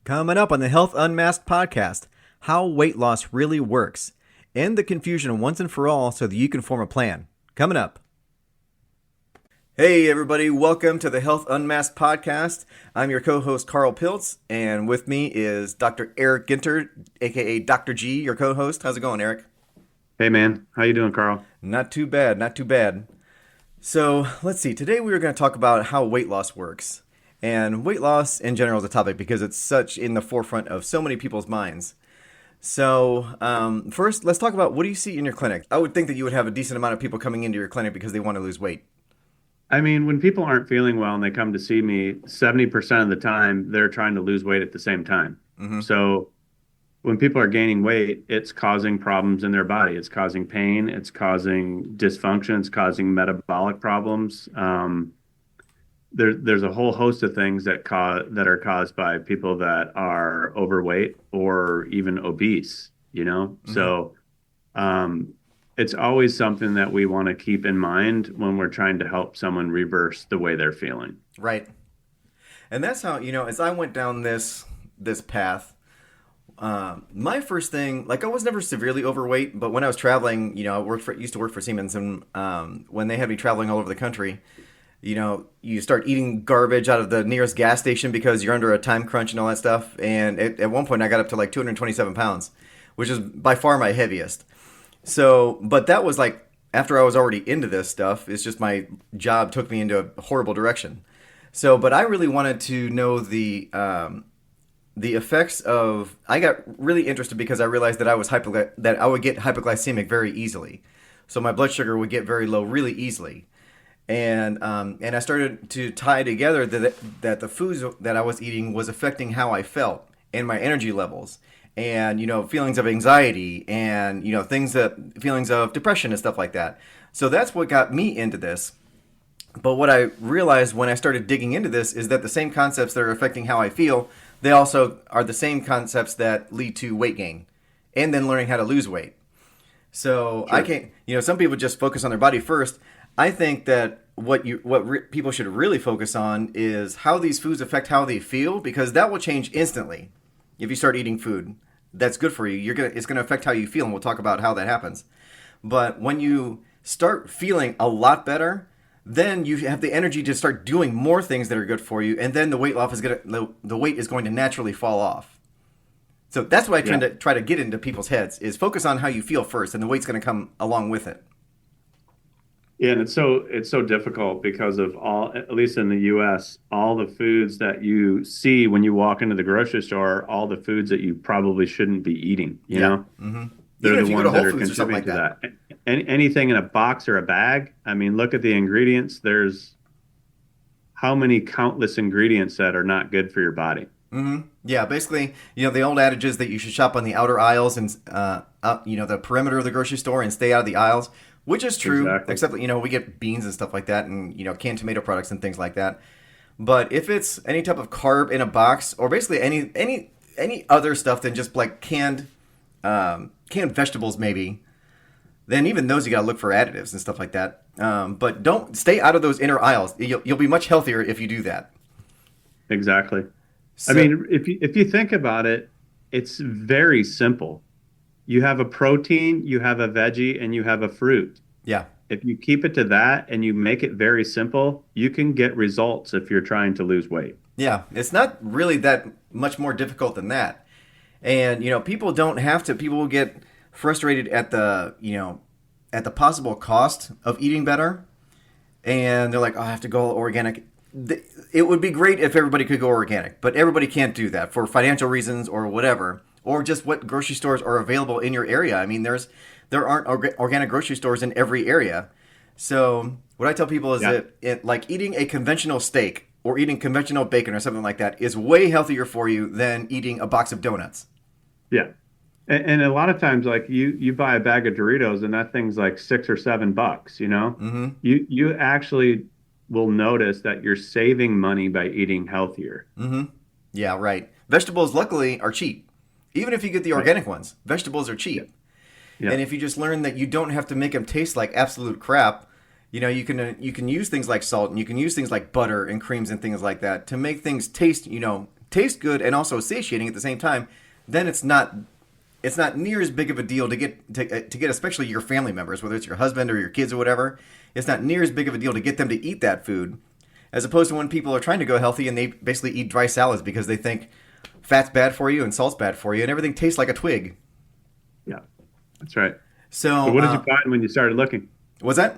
Coming up on the Health Unmasked podcast, how weight loss really works. End the confusion once and for all so that you can form a plan. Coming up. Hey everybody, welcome to the Health Unmasked podcast. I'm your co-host Karl Pilz, and with me is Dr. Eric Ginter, aka Dr. G, your co-host. How's it going, Eric? Hey man, how you doing, Karl? Not too bad, not too bad. So let's see, today we are going to talk about how weight loss works. And weight loss in general is a topic because it's such in the forefront of so many people's minds. So first, let's talk about what do you see in your clinic? I would think that you would have a decent amount of people coming into your clinic because they want to lose weight. I mean, when people aren't feeling well and they come to see me, 70% of the time they're trying to lose weight at the same time. Mm-hmm. So when people are gaining weight, it's causing problems in their body. It's causing pain. It's causing dysfunction. It's causing metabolic problems. There's a whole host of things that are caused by people that are overweight or even obese, you know? Mm-hmm. So it's always something that we want to keep in mind when we're trying to help someone reverse the way they're feeling. Right. And that's how, as I went down this path, my first thing, like I was never severely overweight, but when I was traveling, I used to work for Siemens, and when they had me traveling all over the country, you start eating garbage out of the nearest gas station because you're under a time crunch and all that stuff. And at one point I got up to like 227 pounds, which is by far my heaviest. So, but that was like after I was already into this stuff. It's just my job took me into a horrible direction. So, but I really wanted to know the effects of. I got really interested because I realized that I would get hypoglycemic very easily. So my blood sugar would get very low really easily. And I started to tie together that the foods that I was eating was affecting how I felt and my energy levels, and feelings of anxiety and feelings of depression and stuff like that. So that's what got me into this. But what I realized when I started digging into this is that the same concepts that are affecting how I feel, they also are the same concepts that lead to weight gain, and then learning how to lose weight. So sure. I can't. Some people just focus on their body first. I think that people should really focus on is how these foods affect how they feel, because that will change instantly. If you start eating food that's good for you, it's gonna affect how you feel, and we'll talk about how that happens. But when you start feeling a lot better, then you have the energy to start doing more things that are good for you, and then the weight is going to naturally fall off. So that's what I try to get into people's heads is focus on how you feel first, and the weight's going to come along with it. Yeah, and it's so difficult because of at least in the U.S., all the foods that you see when you walk into the grocery store, all the foods that you probably shouldn't be eating. You know, mm-hmm. They're the ones that are contributing to that. Anything in a box or a bag. I mean, look at the ingredients. There's how many countless ingredients that are not good for your body. Mm-hmm. Yeah, basically, the old adage is that you should shop on the outer aisles and the perimeter of the grocery store and stay out of the aisles. Which is true, exactly. Except that, we get beans and stuff like that and, canned tomato products and things like that. But if it's any type of carb in a box, or basically any other stuff than just like canned vegetables maybe, then even those you got to look for additives and stuff like that. But don't stay out of those inner aisles. You'll be much healthier if you do that. Exactly. So, I mean, if you think about it, it's very simple. You have a protein, you have a veggie, and you have a fruit. Yeah. If you keep it to that and you make it very simple, you can get results if you're trying to lose weight. Yeah, it's not really that much more difficult than that. And, people don't have to. People will get frustrated at the possible cost of eating better. And they're like, oh, I have to go organic. It would be great if everybody could go organic, but everybody can't do that for financial reasons or whatever. Or just what grocery stores are available in your area. I mean, there aren't organic grocery stores in every area. So what I tell people is that like eating a conventional steak or eating conventional bacon or something like that is way healthier for you than eating a box of donuts. Yeah. And a lot of times, like you buy a bag of Doritos and that thing's like $6 or $7, Mm-hmm. You actually will notice that you're saving money by eating healthier. Mm-hmm. Yeah, right. Vegetables, luckily, are cheap. Even if you get the organic ones, vegetables are cheap. Yeah. And if you just learn that you don't have to make them taste like absolute crap, you can use things like salt and you can use things like butter and creams and things like that to make things taste, taste good and also satiating at the same time, then it's not near as big of a deal to get especially your family members, whether it's your husband or your kids or whatever. It's not near as big of a deal to get them to eat that food, as opposed to when people are trying to go healthy and they basically eat dry salads because they think fat's bad for you and salt's bad for you and everything tastes like a twig. Yeah, that's right. So what did you find when you started looking? Was that?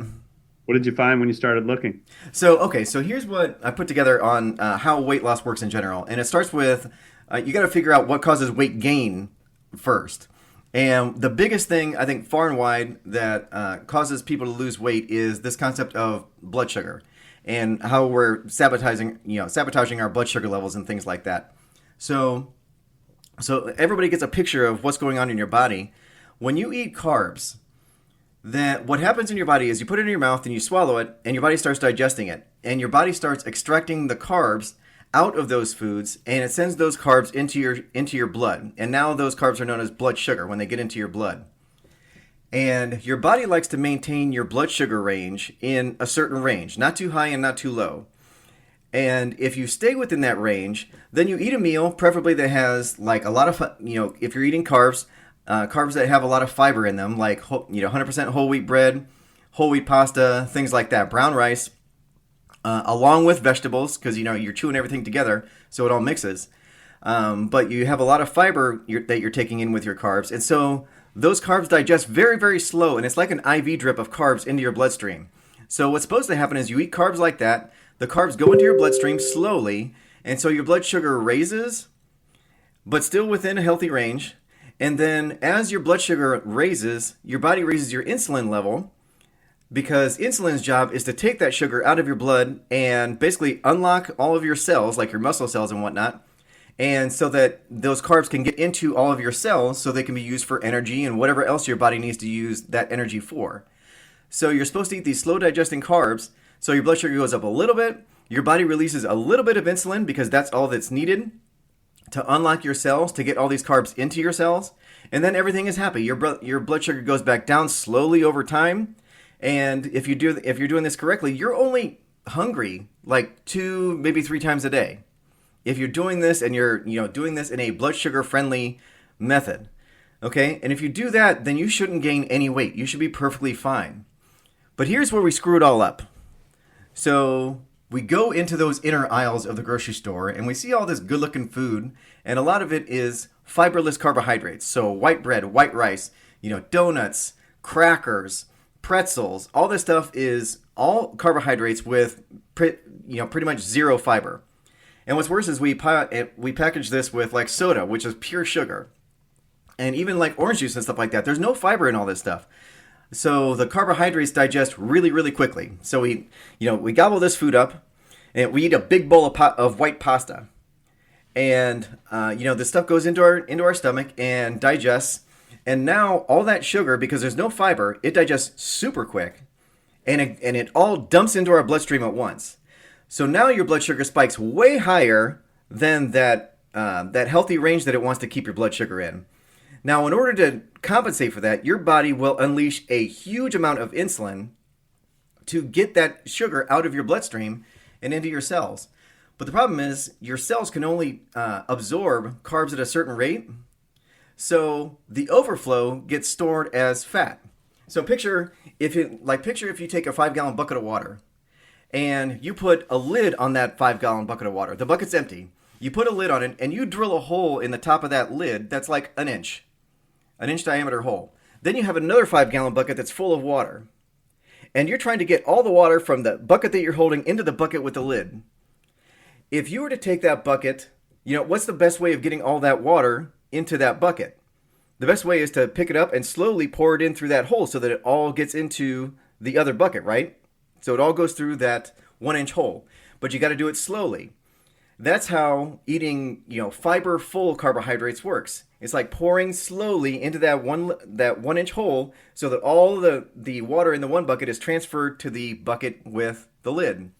What did you find when you started looking? So here's what I put together on how weight loss works in general, and it starts with you got to figure out what causes weight gain first. And the biggest thing, I think, far and wide that causes people to lose weight is this concept of blood sugar and how we're sabotaging our blood sugar levels and things like that. So everybody gets a picture of what's going on in your body. When you eat carbs, then what happens in your body is you put it in your mouth and you swallow it, and your body starts digesting it. And your body starts extracting the carbs out of those foods, and it sends those carbs into your blood. And now those carbs are known as blood sugar when they get into your blood. And your body likes to maintain your blood sugar range in a certain range, not too high and not too low. And if you stay within that range, then you eat a meal, preferably that has like a lot of, if you're eating carbs, carbs that have a lot of fiber in them, like 100% whole wheat bread, whole wheat pasta, things like that, brown rice, along with vegetables, because you're chewing everything together, so it all mixes. But you have a lot of fiber that you're taking in with your carbs, and so those carbs digest very, very slow, and it's like an IV drip of carbs into your bloodstream. So what's supposed to happen is you eat carbs like that, the carbs go into your bloodstream slowly, and so your blood sugar raises, but still within a healthy range. And then as your blood sugar raises, your body raises your insulin level, because insulin's job is to take that sugar out of your blood and basically unlock all of your cells, like your muscle cells and whatnot, and so that those carbs can get into all of your cells so they can be used for energy and whatever else your body needs to use that energy for. So you're supposed to eat these slow digesting carbs, so your blood sugar goes up a little bit, your body releases a little bit of insulin because that's all that's needed to unlock your cells, to get all these carbs into your cells, and then everything is happy. Your blood sugar goes back down slowly over time, and if you're doing this correctly, you're only hungry like 2, maybe 3 times a day. If you're doing this and you're doing this in a blood sugar friendly method, okay? And if you do that, then you shouldn't gain any weight. You should be perfectly fine. But here's where we screw it all up. So we go into those inner aisles of the grocery store and we see all this good looking food, and a lot of it is fiberless carbohydrates. So white bread, white rice, donuts, crackers, pretzels, all this stuff is all carbohydrates with pretty much zero fiber. And what's worse is we package this with like soda, which is pure sugar. And even like orange juice and stuff like that, there's no fiber in all this stuff. So the carbohydrates digest really, really quickly. So we gobble this food up, and we eat a big bowl of white pasta. And this stuff goes into our stomach and digests. And now all that sugar, because there's no fiber, it digests super quick, and it all dumps into our bloodstream at once. So now your blood sugar spikes way higher than that healthy range that it wants to keep your blood sugar in. Now, in order to compensate for that, your body will unleash a huge amount of insulin to get that sugar out of your bloodstream and into your cells. But the problem is your cells can only absorb carbs at a certain rate. So the overflow gets stored as fat. So picture if you take a 5-gallon bucket of water and you put a lid on that 5-gallon bucket of water. The bucket's empty. You put a lid on it and you drill a hole in the top of that lid that's like an inch diameter hole. Then you have another 5-gallon bucket that's full of water. And you're trying to get all the water from the bucket that you're holding into the bucket with the lid. If you were to take that bucket, what's the best way of getting all that water into that bucket? The best way is to pick it up and slowly pour it in through that hole so that it all gets into the other bucket, right? So it all goes through that 1-inch hole. But you got to do it slowly. That's how eating, fiber-full carbohydrates works. It's like pouring slowly into that 1-inch hole so that all the water in the one bucket is transferred to the bucket with the lid.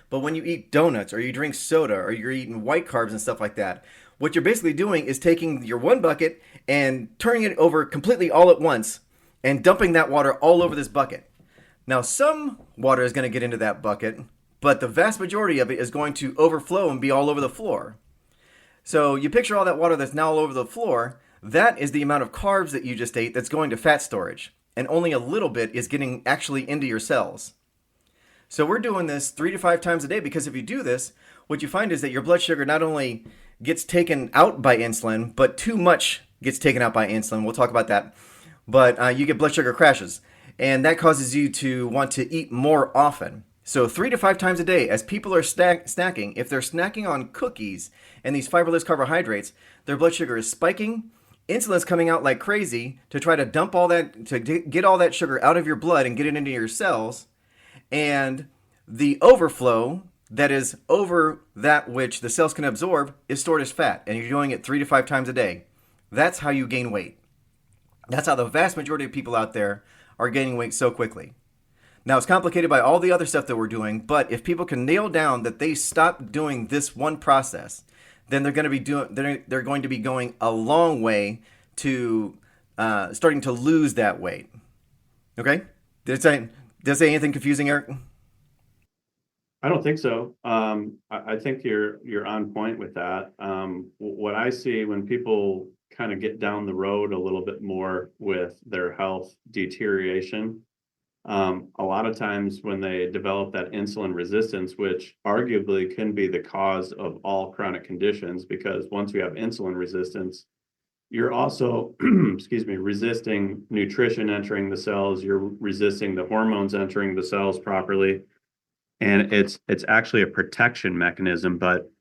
But when you eat donuts or you drink soda or you're eating white carbs and stuff like that, what you're basically doing is taking your one bucket and turning it over completely all at once and dumping that water all over this bucket. Now, some water is going to get into that bucket, but the vast majority of it is going to overflow and be all over the floor. So you picture all that water that's now all over the floor. That is the amount of carbs that you just ate that's going to fat storage. And only a little bit is getting actually into your cells. So we're doing this 3 to 5 times a day because if you do this, what you find is that your blood sugar not only gets taken out by insulin, but too much gets taken out by insulin. We'll talk about that. But you get blood sugar crashes. And that causes you to want to eat more often. So 3 to 5 times a day, as people are snacking, if they're snacking on cookies and these fiberless carbohydrates, their blood sugar is spiking. Insulin's coming out like crazy to try to dump all that, to get all that sugar out of your blood and get it into your cells. And the overflow that is over that which the cells can absorb is stored as fat. And you're doing it 3 to 5 times a day. That's how you gain weight. That's how the vast majority of people out there are gaining weight so quickly. Now, it's complicated by all the other stuff that we're doing, but if people can nail down that they stop doing this one process, then they're going to be going a long way to starting to lose that weight. Okay? Did I say anything confusing, Eric? I don't think so. I think you're on point with that. What I see when people kind of get down the road a little bit more with their health deterioration, a lot of times when they develop that insulin resistance, which arguably can be the cause of all chronic conditions, because once you have insulin resistance, you're also, excuse me, resisting nutrition entering the cells, you're resisting the hormones entering the cells properly. And it's actually a protection mechanism, but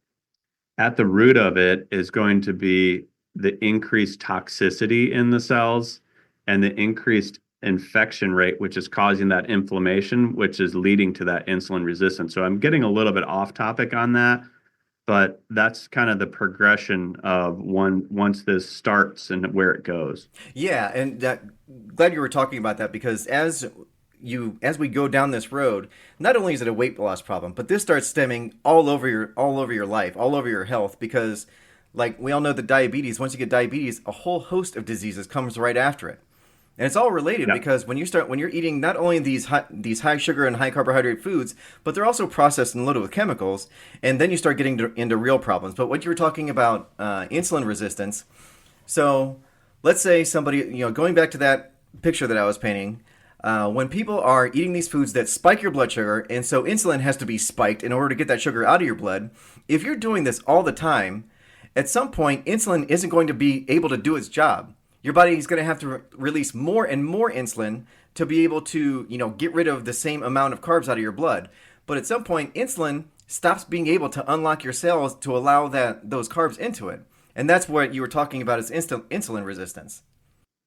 at the root of it is going to be the increased toxicity in the cells and the increased infection rate, which is causing that inflammation, which is leading to that insulin resistance. So I'm getting a little bit off topic on that, but that's kind of the progression of once this starts and where it goes. Yeah, and glad you were talking about that because as we go down this road, not only is it a weight loss problem, but this starts stemming all over your life, all over your health, because like we all know that diabetes, once you get diabetes, a whole host of diseases comes right after it. And it's all related because when you're eating not only these high sugar and high carbohydrate foods, but they're also processed and loaded with chemicals, and then you start getting into real problems. But what you were talking about, insulin resistance. So let's say somebody, going back to that picture that I was painting, when people are eating these foods that spike your blood sugar, and so insulin has to be spiked in order to get that sugar out of your blood, if you're doing this all the time, at some point, insulin isn't going to be able to do its job. Your body is going to have to release more and more insulin to be able to, get rid of the same amount of carbs out of your blood. But at some point, insulin stops being able to unlock your cells to allow those carbs into it. And that's what you were talking about is insulin resistance.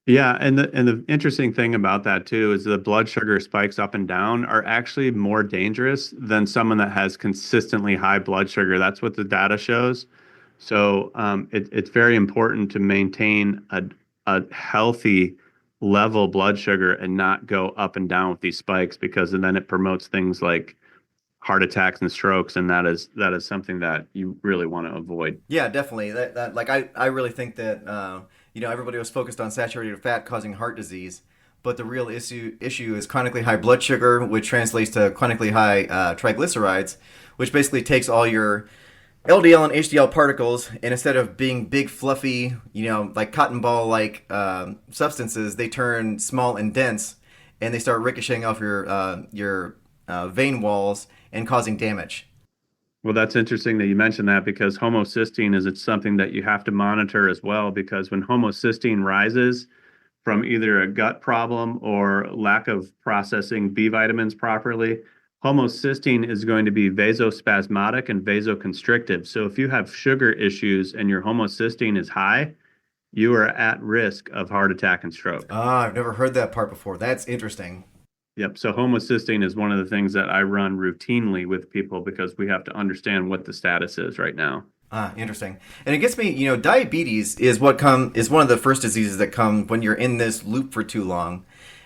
Yeah, and the interesting thing about that too is the blood sugar spikes up and down are actually more dangerous than someone that has consistently high blood sugar. That's what the data shows. So it's very important to maintain a healthy level blood sugar and not go up and down with these spikes because then it promotes things like heart attacks and strokes, and that is something that you really want to avoid. Yeah, definitely. That like I really think that everybody was focused on saturated fat causing heart disease, but the real issue is chronically high blood sugar, which translates to chronically high triglycerides, which basically takes all your LDL and HDL particles, and instead of being big, fluffy, like cotton ball like substances, they turn small and dense, and they start ricocheting off your vein walls and causing damage. Well, that's interesting that you mentioned that because homocysteine is something that you have to monitor as well, because when homocysteine rises from either a gut problem or lack of processing B vitamins properly, homocysteine is going to be vasospasmodic and vasoconstrictive. So if you have sugar issues and your homocysteine is high, you are at risk of heart attack and stroke. Ah, I've never heard that part before. That's interesting. Yep. So homocysteine is one of the things that I run routinely with people because we have to understand what the status is right now. Ah, interesting. And it gets me, diabetes is one of the first diseases that come when you're in this loop for too long.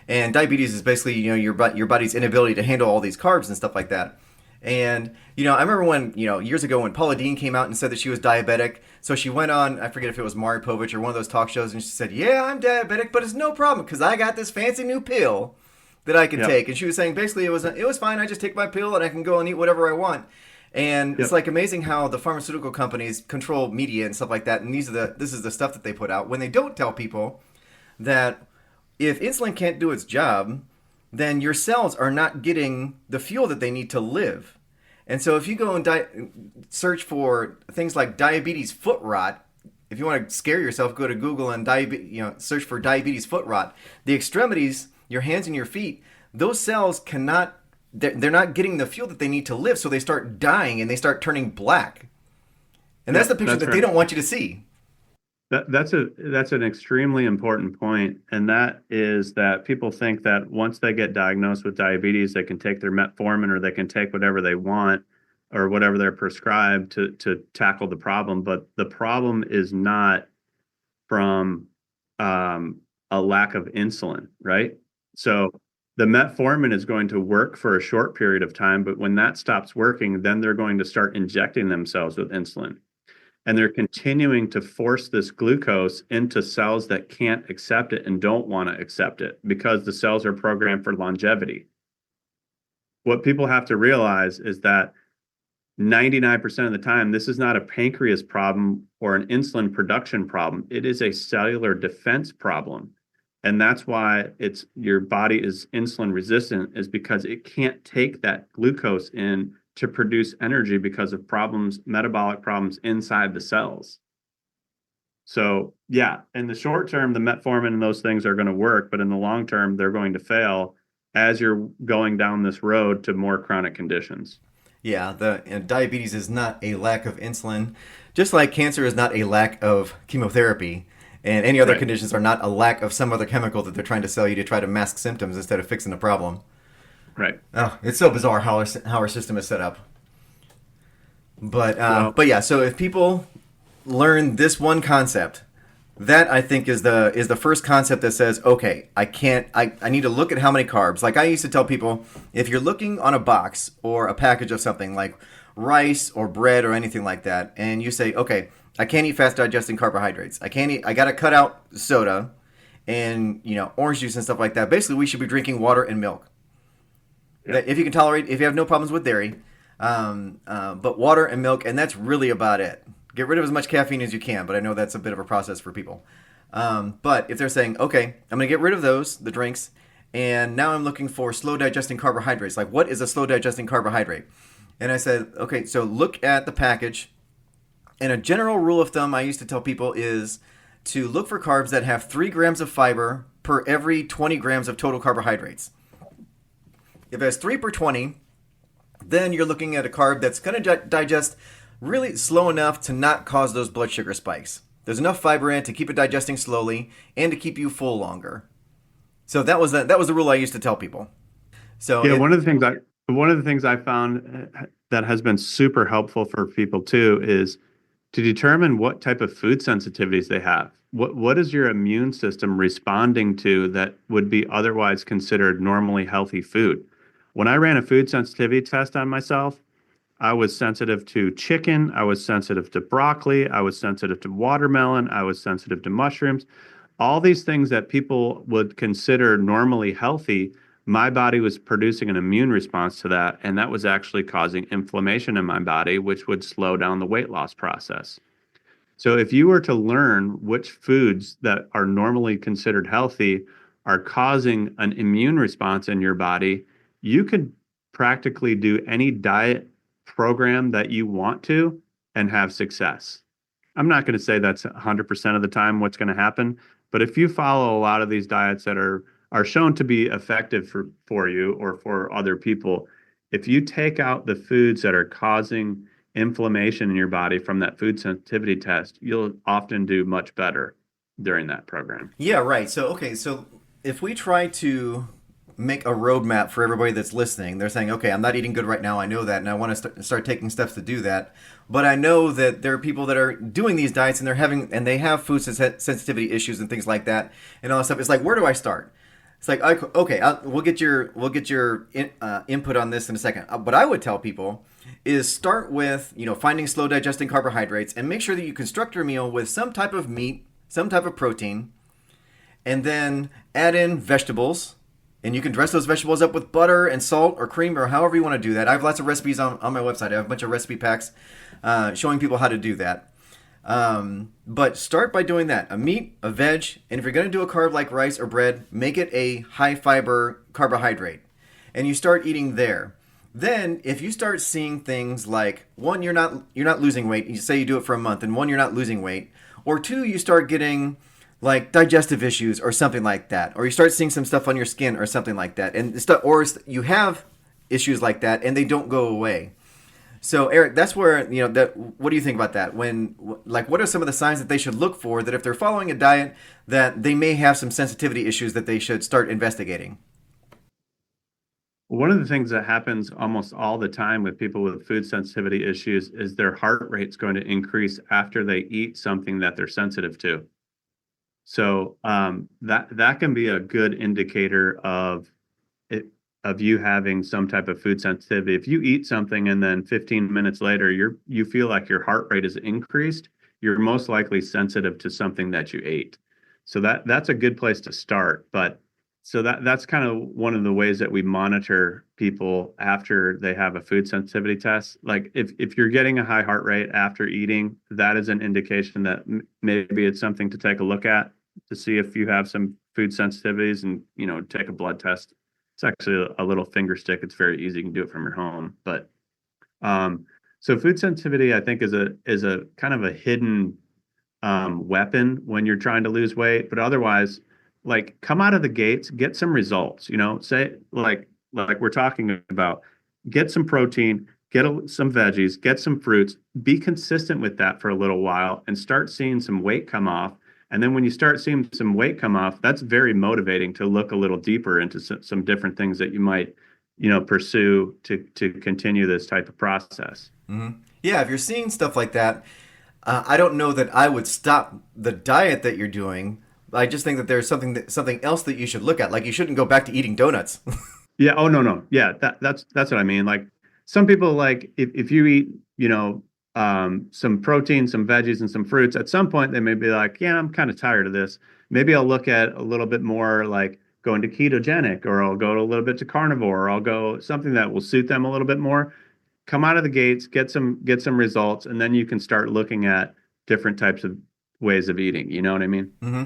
And diabetes is basically, your body's inability to handle all these carbs and stuff like that. And, I remember when, years ago when Paula Deen came out and said that she was diabetic. So she went on, I forget if it was Maury Povich or one of those talk shows, and she said, yeah, I'm diabetic, but it's no problem because I got this fancy new pill that I can take. And she was saying basically it was fine. I just take my pill and I can go and eat whatever I want. And it's Yep. like amazing how the pharmaceutical companies control media and stuff like that. And this is the stuff that they put out when they don't tell people that if insulin can't do its job, then your cells are not getting the fuel that they need to live. And so if you go and search for things like diabetes foot rot, if you want to scare yourself, go to Google and search for diabetes foot rot. The extremities, your hands and your feet, those cells cannot. They're not getting the fuel that they need to live, so they start dying and they start turning black. And that's the Yep, picture that's that they right. don't want you to see. That's an extremely important point, and that is that people think that once they get diagnosed with diabetes, they can take their metformin or they can take whatever they want or whatever they're prescribed to tackle the problem. But the problem is not from a lack of insulin, right? So the metformin is going to work for a short period of time, but when that stops working, then they're going to start injecting themselves with insulin. And they're continuing to force this glucose into cells that can't accept it and don't want to accept it because the cells are programmed for longevity. What people have to realize is that 99% of the time, this is not a pancreas problem or an insulin production problem. It is a cellular defense problem. And that's why it's your body is insulin resistant, is because it can't take that glucose in to produce energy because of problems, metabolic problems inside the cells. So, yeah, in the short term, the metformin and those things are going to work, but in the long term, they're going to fail as you're going down this road to more chronic conditions. Yeah, the diabetes is not a lack of insulin, just like cancer is not a lack of chemotherapy, and any other Right. conditions are not a lack of some other chemical that they're trying to sell you to try to mask symptoms instead of fixing the problem. Right. Oh, it's so bizarre how our system is set up. Well, But yeah, so if people learn this one concept, that I think is the first concept that says, okay, I need to look at how many carbs. Like I used to tell people, if you're looking on a box or a package of something like rice or bread or anything like that, and you say, okay, I can't eat fast digesting carbohydrates. I gotta cut out soda and orange juice and stuff like that. Basically, we should be drinking water and milk. yep. That if you can tolerate, if you have no problems with dairy, but water and milk, and that's really about it. Get rid of as much caffeine as you can, but I know that's a bit of a process for people. But if they're saying, okay, I'm going to get rid of the drinks, and now I'm looking for slow digesting carbohydrates. Like, what is a slow digesting carbohydrate? And I said, okay, so look at the package. And a general rule of thumb I used to tell people is to look for carbs that have 3 grams of fiber per every 20 grams of total carbohydrates. If it has 3 per 20, then you're looking at a carb that's going to digest really slow enough to not cause those blood sugar spikes. There's enough fiber in it to keep it digesting slowly and to keep you full longer. So that was the rule I used to tell people. So Yeah, it one of the things I found that has been super helpful for people too is to determine what type of food sensitivities they have. What is your immune system responding to that would be otherwise considered normally healthy food? When I ran a food sensitivity test on myself, I was sensitive to chicken, I was sensitive to broccoli, I was sensitive to watermelon, I was sensitive to mushrooms. All these things that people would consider normally healthy, my body was producing an immune response to that, and that was actually causing inflammation in my body, which would slow down the weight loss process. So if you were to learn which foods that are normally considered healthy are causing an immune response in your body, you could practically do any diet program that you want to and have success. I'm not going to say that's 100% of the time what's going to happen, but if you follow a lot of these diets that are shown to be effective for you or for other people, if you take out the foods that are causing inflammation in your body from that food sensitivity test, you'll often do much better during that program. Yeah, right. So okay, so if we try to make a roadmap for everybody that's listening, they're saying, okay, I'm not eating good right now. I know that, and I want to start taking steps to do that. But I know that there are people that are doing these diets and they have food sensitivity issues and things like that, and all that stuff. It's like, where do I start? It's like, okay, we'll get your input on this in a second. What I would tell people is start with finding slow digesting carbohydrates and make sure that you construct your meal with some type of meat, some type of protein, and then add in vegetables. And you can dress those vegetables up with butter and salt or cream or however you want to do that. I have lots of recipes on my website. I have a bunch of recipe packs showing people how to do that. But start by doing that: a meat, a veg, and if you're going to do a carb like rice or bread, make it a high fiber carbohydrate. And you start eating there. Then, if you start seeing things like one, you're not losing weight. You say you do it for a month, and one, you're not losing weight, or two, you start getting like digestive issues or something like that, or you start seeing some stuff on your skin or something like that, and stuff, or you have issues like that and they don't go away. So Eric, that's where that. What do you think about that? What are some of the signs that they should look for that if they're following a diet that they may have some sensitivity issues that they should start investigating? One of the things that happens almost all the time with people with food sensitivity issues is their heart rate's going to increase after they eat something that they're sensitive to. So that can be a good indicator of it, of you having some type of food sensitivity. If you eat something and then 15 minutes later you feel like your heart rate is increased, you're most likely sensitive to something that you ate. So that's a good place to start. But so that's kind of one of the ways that we monitor people after they have a food sensitivity test. Like if you're getting a high heart rate after eating, that is an indication that maybe it's something to take a look at to see if you have some food sensitivities, and take a blood test. It's actually a little finger stick. It's very easy. You can do it from your home. But so food sensitivity, I think, is a kind of a hidden weapon when you're trying to lose weight. But otherwise, like, come out of the gates, get some results. Say like we're talking about, get some protein, get some veggies, get some fruits, be consistent with that for a little while, and start seeing some weight come off. And then when you start seeing some weight come off, that's very motivating to look a little deeper into some different things that you might, pursue to continue this type of process. Mm-hmm. Yeah, if you're seeing stuff like that, I don't know that I would stop the diet that you're doing. I just think that there's something else that you should look at. Like, you shouldn't go back to eating donuts. Yeah. Oh, no. Yeah. That's what I mean. Like, some people, like, if you eat, some protein, some veggies, and some fruits, at some point they may be like, yeah, I'm kind of tired of this. Maybe I'll look at a little bit more, like going to ketogenic, or I'll go a little bit to carnivore, or I'll go something that will suit them a little bit more. Come out of the gates, get some results, and then you can start looking at different types of ways of eating. You know what I mean? Mm-hmm.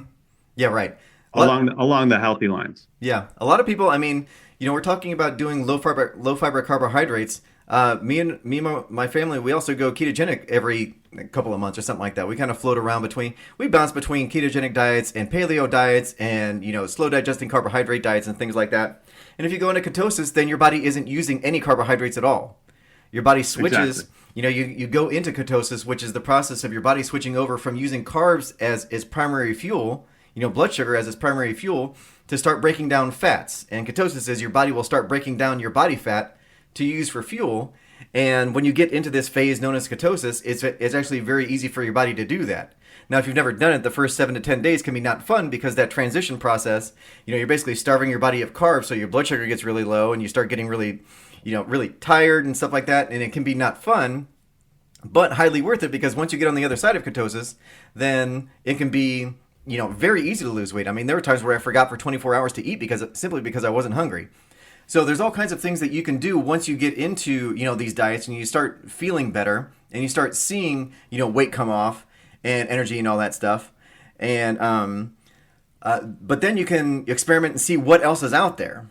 Yeah, right. Along the healthy lines. Yeah, a lot of people. I mean, we're talking about doing low fiber carbohydrates. Me and my family, we also go ketogenic every couple of months or something like that. We kind of float around we bounce between ketogenic diets and paleo diets and slow digesting carbohydrate diets and things like that. And if you go into ketosis, then your body isn't using any carbohydrates at all. Your body switches. Exactly. You go into ketosis, which is the process of your body switching over from using carbs as its primary fuel, blood sugar as its primary fuel, to start breaking down fats. And ketosis is your body will start breaking down your body fat to use for fuel. And when you get into this phase known as ketosis, it's actually very easy for your body to do that. Now, if you've never done it, the first 7 to 10 days can be not fun, because that transition process, you're basically starving your body of carbs, so your blood sugar gets really low and you start getting really, really tired and stuff like that. And it can be not fun, but highly worth it, because once you get on the other side of ketosis, then it can be, very easy to lose weight. I mean, there were times where I forgot for 24 hours to eat simply because I wasn't hungry. So there's all kinds of things that you can do once you get into, these diets, and you start feeling better and you start seeing, weight come off and energy and all that stuff. And, but then you can experiment and see what else is out there.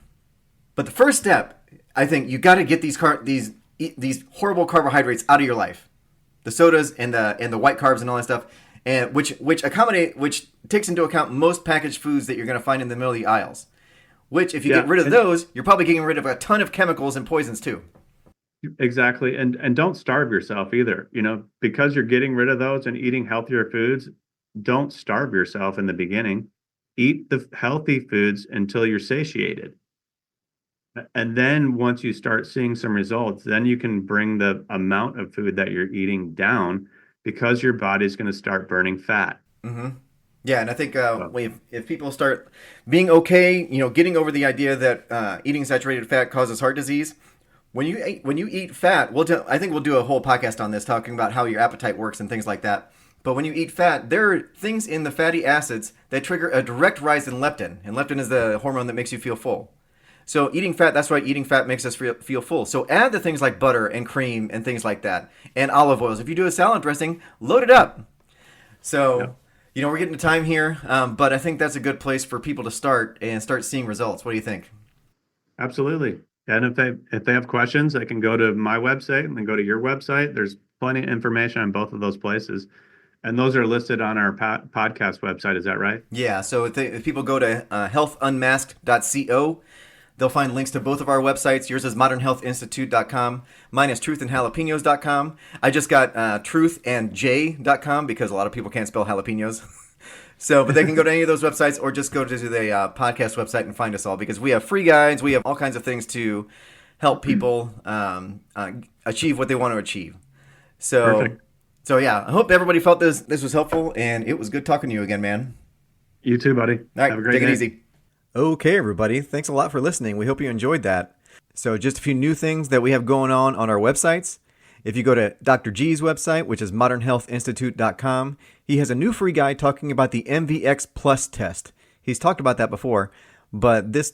But the first step, I think, you got to get these horrible carbohydrates out of your life. The sodas and the white carbs and all that stuff, and which takes into account most packaged foods that you're going to find in the middle of the aisles. Which, if you get rid of those, you're probably getting rid of a ton of chemicals and poisons too. Exactly. And don't starve yourself either. Because you're getting rid of those and eating healthier foods, don't starve yourself in the beginning. Eat the healthy foods until you're satiated. And then once you start seeing some results, then you can bring the amount of food that you're eating down, because your body's going to start burning fat. Mm-hmm. Yeah, and I think if people start being okay, getting over the idea that eating saturated fat causes heart disease. When you eat fat, I think we'll do a whole podcast on this, talking about how your appetite works and things like that. But when you eat fat, there are things in the fatty acids that trigger a direct rise in leptin. And leptin is the hormone that makes you feel full. So eating fat, that's why eating fat makes us feel full. So add the things like butter and cream and things like that, and olive oils. If you do a salad dressing, load it up. So, Yep. we're getting to time here, but I think that's a good place for people to start and start seeing results. What do you think? Absolutely. And if they have questions, they can go to my website and then go to your website. There's plenty of information on both of those places. And those are listed on our podcast website. Is that right? Yeah, so if people go to healthunmasked.co, they'll find links to both of our websites. Yours is modernhealthinstitute.com. Mine is truthandjalapenos.com. I just got truthandj.com because a lot of people can't spell jalapenos. So, but they can go to any of those websites or just go to the podcast website and find us all because we have free guides. We have all kinds of things to help people achieve what they want to achieve. So, Perfect. so yeah, I hope everybody felt this was helpful, and it was good talking to you again, man. You too, buddy. All right, Have a great take it day. easy. Okay, everybody. Thanks a lot for listening. We hope you enjoyed that. So just a few new things that we have going on our websites. If you go to Dr. G's website, which is modernhealthinstitute.com, he has a new free guide talking about the MVX Plus test. He's talked about that before, but this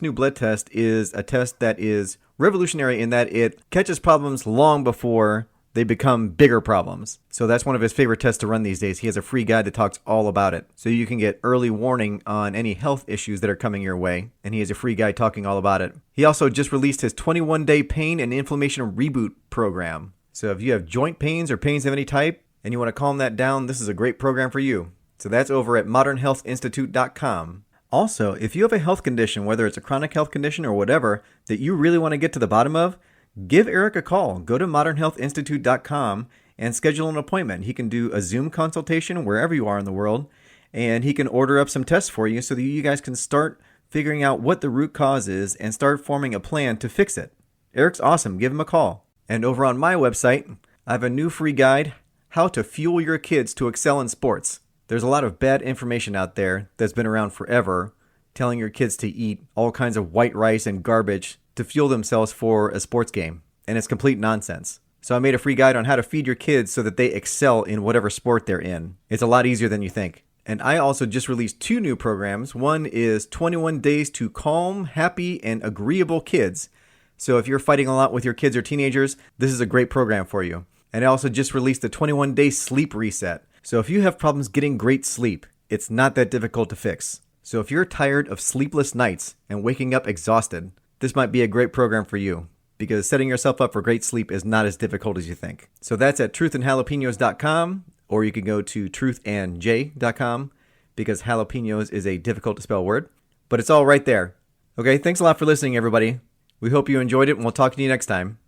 new blood test is a test that is revolutionary in that it catches problems long before they become bigger problems. So that's one of his favorite tests to run these days. He has a free guide that talks all about it. So you can get early warning on any health issues that are coming your way. And he has a free guide talking all about it. He also just released his 21-day pain and inflammation reboot program. So if you have joint pains or pains of any type and you want to calm that down, this is a great program for you. So that's over at modernhealthinstitute.com. Also, if you have a health condition, whether it's a chronic health condition or whatever, that you really want to get to the bottom of, give Eric a call. Go to modernhealthinstitute.com and schedule an appointment. He can do a Zoom consultation wherever you are in the world, and he can order up some tests for you so that you guys can start figuring out what the root cause is and start forming a plan to fix it. Eric's awesome. Give him a call. And over on my website, I have a new free guide, How to Fuel Your Kids to Excel in Sports. There's a lot of bad information out there that's been around forever, telling your kids to eat all kinds of white rice and garbage to fuel themselves for a sports game. And it's complete nonsense. So I made a free guide on how to feed your kids so that they excel in whatever sport they're in. It's a lot easier than you think. And I also just released 2 new programs. One is 21 Days to Calm, Happy, and Agreeable Kids. So if you're fighting a lot with your kids or teenagers, this is a great program for you. And I also just released the 21-Day Sleep Reset. So if you have problems getting great sleep, it's not that difficult to fix. So if you're tired of sleepless nights and waking up exhausted, this might be a great program for you because setting yourself up for great sleep is not as difficult as you think. So that's at truthandjalapenos.com, or you can go to truthandj.com because jalapenos is a difficult to spell word, but it's all right there. Okay, thanks a lot for listening, everybody. We hope you enjoyed it, and we'll talk to you next time.